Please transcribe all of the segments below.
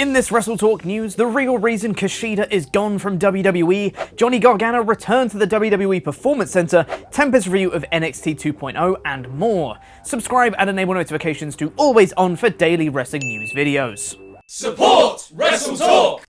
In this WrestleTalk news, the real reason Kushida is gone from WWE, Johnny Gargano returned to the WWE Performance Center, Tempest review of NXT 2.0, and more. Subscribe and enable notifications to always on for daily wrestling news videos. Support WrestleTalk!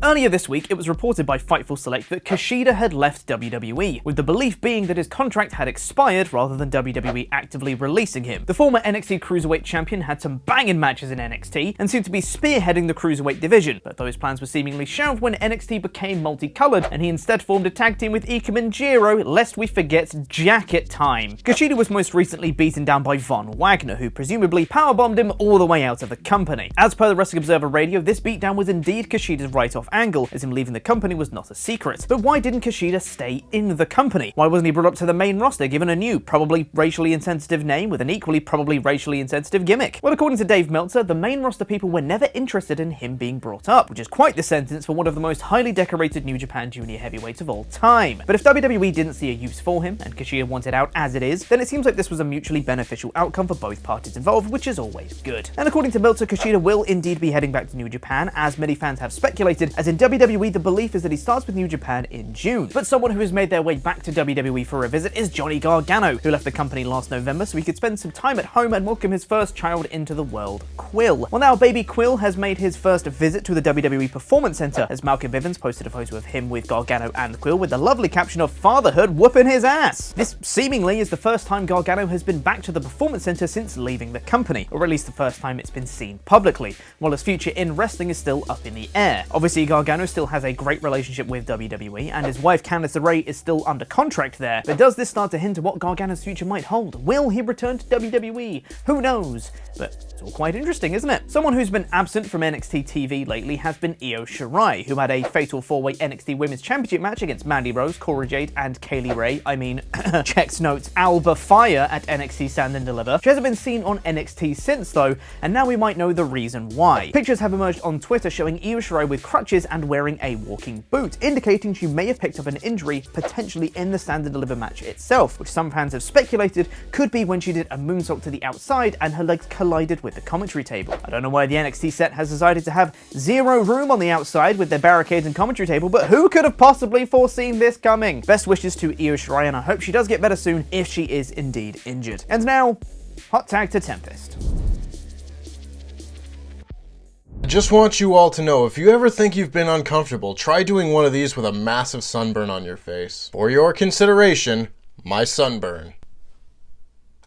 Earlier this week, it was reported by Fightful Select that Kushida had left WWE, with the belief being that his contract had expired rather than WWE actively releasing him. The former NXT Cruiserweight champion had some banging matches in NXT and seemed to be spearheading the Cruiserweight division, but those plans were seemingly shelved when NXT became multicolored and he instead formed a tag team with Ikemen Jiro, lest we forget Jacket Time. Kushida was most recently beaten down by Von Wagner, who presumably powerbombed him all the way out of the company. As per the Wrestling Observer Radio, this beatdown was indeed Kushida's write-off angle, as him leaving the company was not a secret. But why didn't Kushida stay in the company? Why wasn't he brought up to the main roster, given a new, probably racially insensitive name with an equally probably racially insensitive gimmick? Well, according to Dave Meltzer, the main roster people were never interested in him being brought up, which is quite the sentence for one of the most highly decorated New Japan Junior heavyweights of all time. But if WWE didn't see a use for him, and Kushida wanted out as it is, then it seems like this was a mutually beneficial outcome for both parties involved, which is always good. And according to Meltzer, Kushida will indeed be heading back to New Japan, as many fans have speculated, as in WWE, the belief is that he starts with New Japan in June. But someone who has made their way back to WWE for a visit is Johnny Gargano, who left the company last November so he could spend some time at home and welcome his first child into the world, Quill. Well, now baby Quill has made his first visit to the WWE Performance Center, as Malcolm Bivens posted a photo of him with Gargano and Quill with the lovely caption of "Fatherhood whooping his ass." This seemingly is the first time Gargano has been back to the Performance Center since leaving the company, or at least the first time it's been seen publicly, while his future in wrestling is still up in the air. Obviously, Gargano still has a great relationship with WWE, and his wife Candice LeRae is still under contract there, but does this start to hint at what Gargano's future might hold? Will he return to WWE? Who knows? But it's all quite interesting, isn't it? Someone who's been absent from NXT TV lately has been Io Shirai, who had a fatal 4-way NXT Women's Championship match against Mandy Rose, Cora Jade, and Kaylee Ray. Checks notes, Alba Fire at NXT Stand and Deliver. She hasn't been seen on NXT since though, and now we might know the reason why. Pictures have emerged on Twitter showing Io Shirai with crutches and wearing a walking boot, indicating she may have picked up an injury, potentially in the Stand and Deliver match itself, which some fans have speculated could be when she did a moonsault to the outside and her legs collided with the commentary table. I don't know why the NXT set has decided to have zero room on the outside with their barricades and commentary table, but who could have possibly foreseen this coming? Best wishes to Io Shirai, and I hope she does get better soon if she is indeed injured. And now, hot tag to Tempest. I just want you all to know, if you ever think you've been uncomfortable, try doing one of these with a massive sunburn on your face. For your consideration, my sunburn.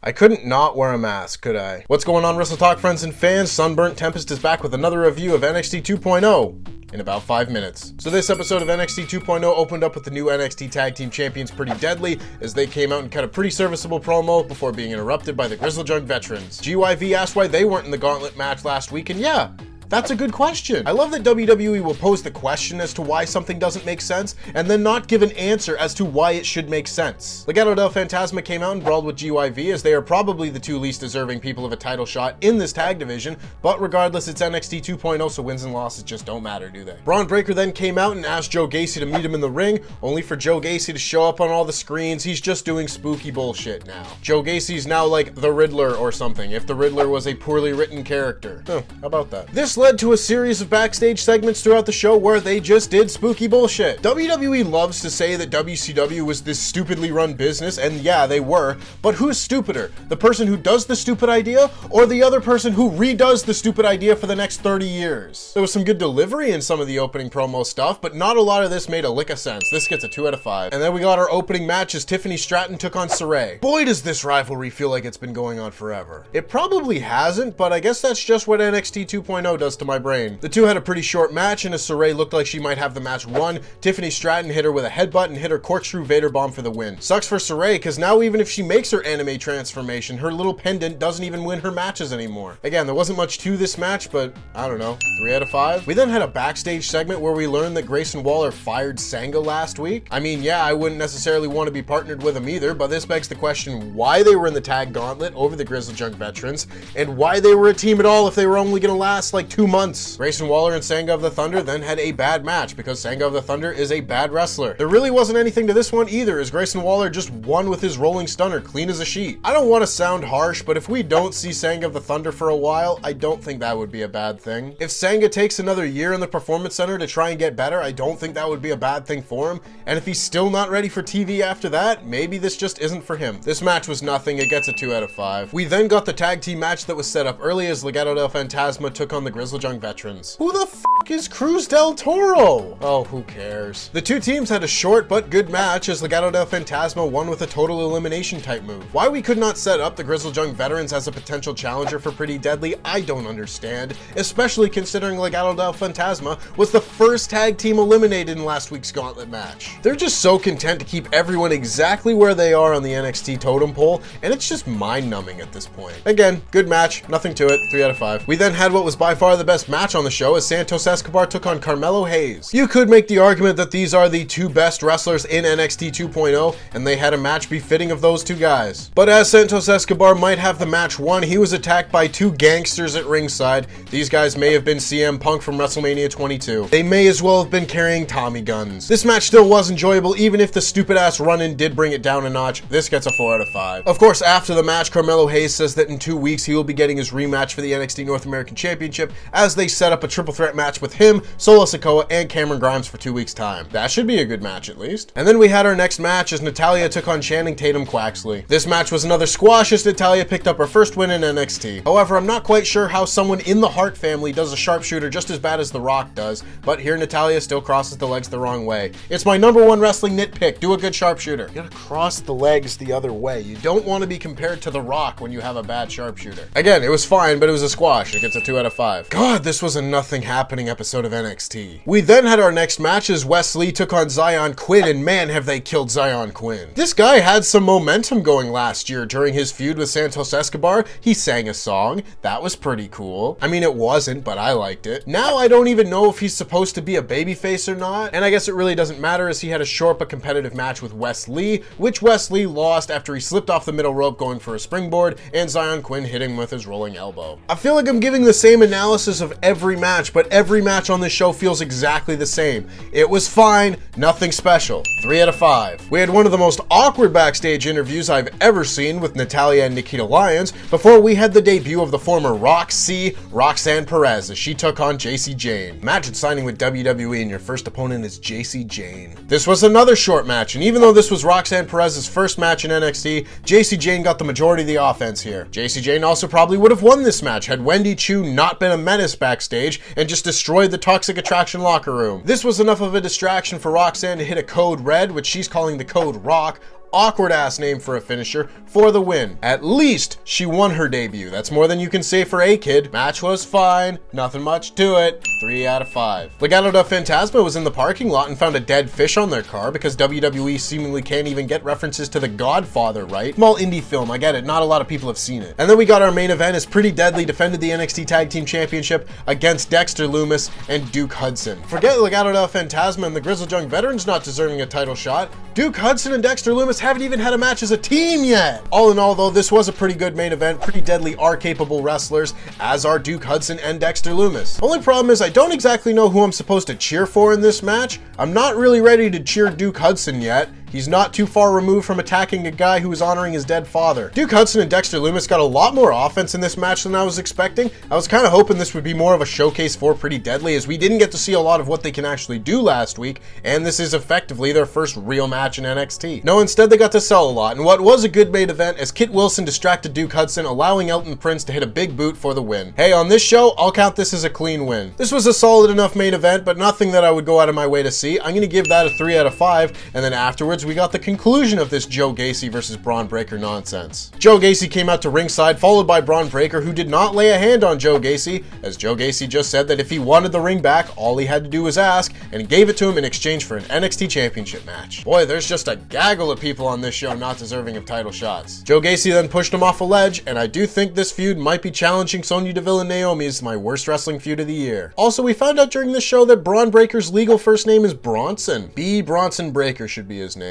I couldn't not wear a mask, could I? What's going on, WrestleTalk friends and fans? Sunburnt Tempest is back with another review of NXT 2.0 in about 5 minutes. So this episode of NXT 2.0 opened up with the new NXT Tag Team Champions Pretty Deadly, as they came out and cut a pretty serviceable promo before being interrupted by the Grizzled veterans. GYV asked why they weren't in the gauntlet match last week, and yeah, that's a good question. I love that WWE will pose the question as to why something doesn't make sense, and then not give an answer as to why it should make sense. Legado del Fantasma came out and brawled with GYV, as they are probably the two least deserving people of a title shot in this tag division, but regardless, it's NXT 2.0, so wins and losses just don't matter, do they? Braun Breaker then came out and asked Joe Gacy to meet him in the ring, only for Joe Gacy to show up on all the screens. He's just doing spooky bullshit now. Joe Gacy's now like the Riddler or something, if the Riddler was a poorly written character. How about that? This led to a series of backstage segments throughout the show where they just did spooky bullshit. WWE loves to say that WCW was this stupidly run business, and yeah, they were, but who's stupider? The person who does the stupid idea, or the other person who redoes the stupid idea for the next 30 years? There was some good delivery in some of the opening promo stuff, but not a lot of this made a lick of sense. This gets a 2 out of 5. And then we got our opening match as Tiffany Stratton took on Shirai. Boy, does this rivalry feel like it's been going on forever. It probably hasn't, but I guess that's just what NXT 2.0 does to my brain. The two had a pretty short match, and as Shirai looked like she might have the match won, Tiffany Stratton hit her with a headbutt and hit her corkscrew Vader bomb for the win. Sucks for Shirai, because now even if she makes her anime transformation, her little pendant doesn't even win her matches anymore. Again, there wasn't much to this match, but I don't know, 3 out of 5? We then had a backstage segment where we learned that Grayson Waller fired Sanga last week. I mean, yeah, I wouldn't necessarily want to be partnered with him either, but this begs the question why they were in the tag gauntlet over the Grizzled Veterans, and why they were a team at all if they were only going to last like 2 months. Grayson Waller and Sangha of the Thunder then had a bad match because Sangha of the Thunder is a bad wrestler. There really wasn't anything to this one either, as Grayson Waller just won with his rolling stunner clean as a sheet. I don't want to sound harsh, but if we don't see Sangha of the Thunder for a while, I don't think that would be a bad thing. If Sangha takes another year in the Performance Center to try and get better, I don't think that would be a bad thing for him. And if he's still not ready for TV after that, maybe this just isn't for him. This match was nothing. It gets a 2 out of 5. We then got the tag team match that was set up early as Legado del Fantasma took on the Grizzled Young Veterans. Who the f is Cruz del Toro? Oh, who cares? The two teams had a short but good match as Legado del Fantasma won with a total elimination type move. Why we could not set up the Grizzled Young Veterans as a potential challenger for Pretty Deadly, I don't understand, especially considering Legado del Fantasma was the first tag team eliminated in last week's Gauntlet match. They're just so content to keep everyone exactly where they are on the NXT totem pole, and it's just mind-numbing at this point. Again, good match, nothing to it, 3 out of 5. We then had what was by far the best match on the show as Santos Escobar took on Carmelo Hayes. You could make the argument that these are the two best wrestlers in NXT 2.0, and they had a match befitting of those two guys. But as Santos Escobar might have the match won, he was attacked by two gangsters at ringside. These guys may have been CM Punk from WrestleMania 22. They may as well have been carrying Tommy guns. This match still was enjoyable, even if the stupid-ass run-in did bring it down a notch. This gets a 4 out of 5. Of course, after the match, Carmelo Hayes says that in 2 weeks he will be getting his rematch for the NXT North American Championship as they set up a triple threat match with him, Solo Sikoa, and Cameron Grimes for 2 weeks' time. That should be a good match at least. And then we had our next match as Natalya took on Channing Tatum Quaxley. This match was another squash as Natalya picked up her first win in NXT. However, I'm not quite sure how someone in the Hart family does a sharpshooter just as bad as The Rock does, but here Natalya still crosses the legs the wrong way. It's my #1 wrestling nitpick. Do a good sharpshooter. You gotta cross the legs the other way. You don't want to be compared to The Rock when you have a bad sharpshooter. Again, it was fine, but it was a squash. It gets a 2 out of 5. God, this was a nothing happening episode of NXT. We then had our next match as Wes Lee took on Zion Quinn, and man, have they killed Zion Quinn. This guy had some momentum going last year during his feud with Santos Escobar. He sang a song. That was pretty cool. I mean, it wasn't, but I liked it. Now I don't even know if he's supposed to be a babyface or not, and I guess it really doesn't matter as he had a short but competitive match with Wes Lee, which Wes Lee lost after he slipped off the middle rope going for a springboard, and Zion Quinn hit him with his rolling elbow. I feel like I'm giving the same analysis of every match, but every match on this show feels exactly the same. It was fine, nothing special. 3 out of 5. We had one of the most awkward backstage interviews I've ever seen with Natalya and Nikita Lyons before we had the debut of the former Roxanne Perez as she took on JC Jane. Imagine signing with WWE and your first opponent is JC Jane. This was another short match, and even though this was Roxanne Perez's first match in NXT, JC Jane got the majority of the offense here. JC Jane also probably would have won this match had Wendy Chu not been a menace backstage and just destroyed the Toxic Attraction locker room. This was enough of a distraction for Roxanne to hit a code red, which she's calling the code Rock. Awkward ass name for a finisher, for the win. At least she won her debut. That's more than you can say for A-Kid. Match was fine, nothing much to it. 3 out of 5. Legado del Fantasma was in the parking lot and found a dead fish on their car because WWE seemingly can't even get references to The Godfather right. Small indie film, I get it, not a lot of people have seen it. And then we got our main event as Pretty Deadly defended the NXT Tag Team Championship against Dexter Lumis and Duke Hudson. Forget Legado del Fantasma and the Grizzled Young Veterans not deserving a title shot. Duke Hudson and Dexter Lumis haven't even had a match as a team yet. All in all though, this was a pretty good main event. Pretty Deadly are capable wrestlers, as are Duke Hudson and Dexter Lumis. Only problem is I don't exactly know who I'm supposed to cheer for in this match. I'm not really ready to cheer Duke Hudson yet. He's not too far removed from attacking a guy who is honoring his dead father. Duke Hudson and Dexter Lumis got a lot more offense in this match than I was expecting. I was kind of hoping this would be more of a showcase for Pretty Deadly as we didn't get to see a lot of what they can actually do last week, and this is effectively their first real match in NXT. No, instead they got to sell a lot, and what was a good main event as Kit Wilson distracted Duke Hudson, allowing Elton Prince to hit a big boot for the win. Hey, on this show, I'll count this as a clean win. This was a solid enough main event, but nothing that I would go out of my way to see. I'm going to give that a 3 out of 5, and then afterwards we got the conclusion of this Joe Gacy versus Braun Breaker nonsense. Joe Gacy came out to ringside, followed by Braun Breaker, who did not lay a hand on Joe Gacy, as Joe Gacy just said that if he wanted the ring back, all he had to do was ask, and he gave it to him in exchange for an NXT Championship match. Boy, there's just a gaggle of people on this show not deserving of title shots. Joe Gacy then pushed him off a ledge, and I do think this feud might be challenging Sonya Deville and Naomi as my worst wrestling feud of the year. Also, we found out during this show that Braun Breaker's legal first name is Bronson. B. Bronson Breaker should be his name.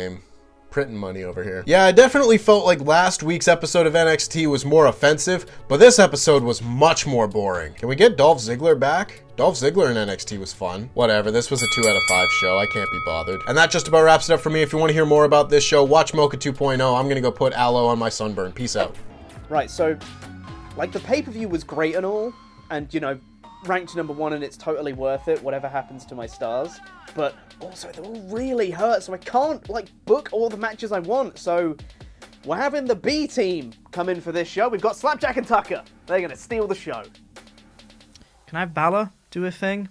printing money over here. Yeah, I definitely felt like last week's episode of NXT was more offensive, but this episode was much more boring. Can we get Dolph Ziggler back? Dolph Ziggler in NXT was fun. Whatever, this was a 2 out of 5 show. I can't be bothered. And that just about wraps it up for me. If you want to hear more about this show, watch Mocha 2.0. I'm gonna go put aloe on my sunburn. Peace out. Right, so, like, the pay-per-view was great and all, and, you know, ranked #1 and it's totally worth it, whatever happens to my stars, but also they all really hurt, so I can't, like, book all the matches I want, so we're having the B team come in for this show. We've got Slapjack and Tucker. They're gonna steal the show. Can I have Balor do a thing?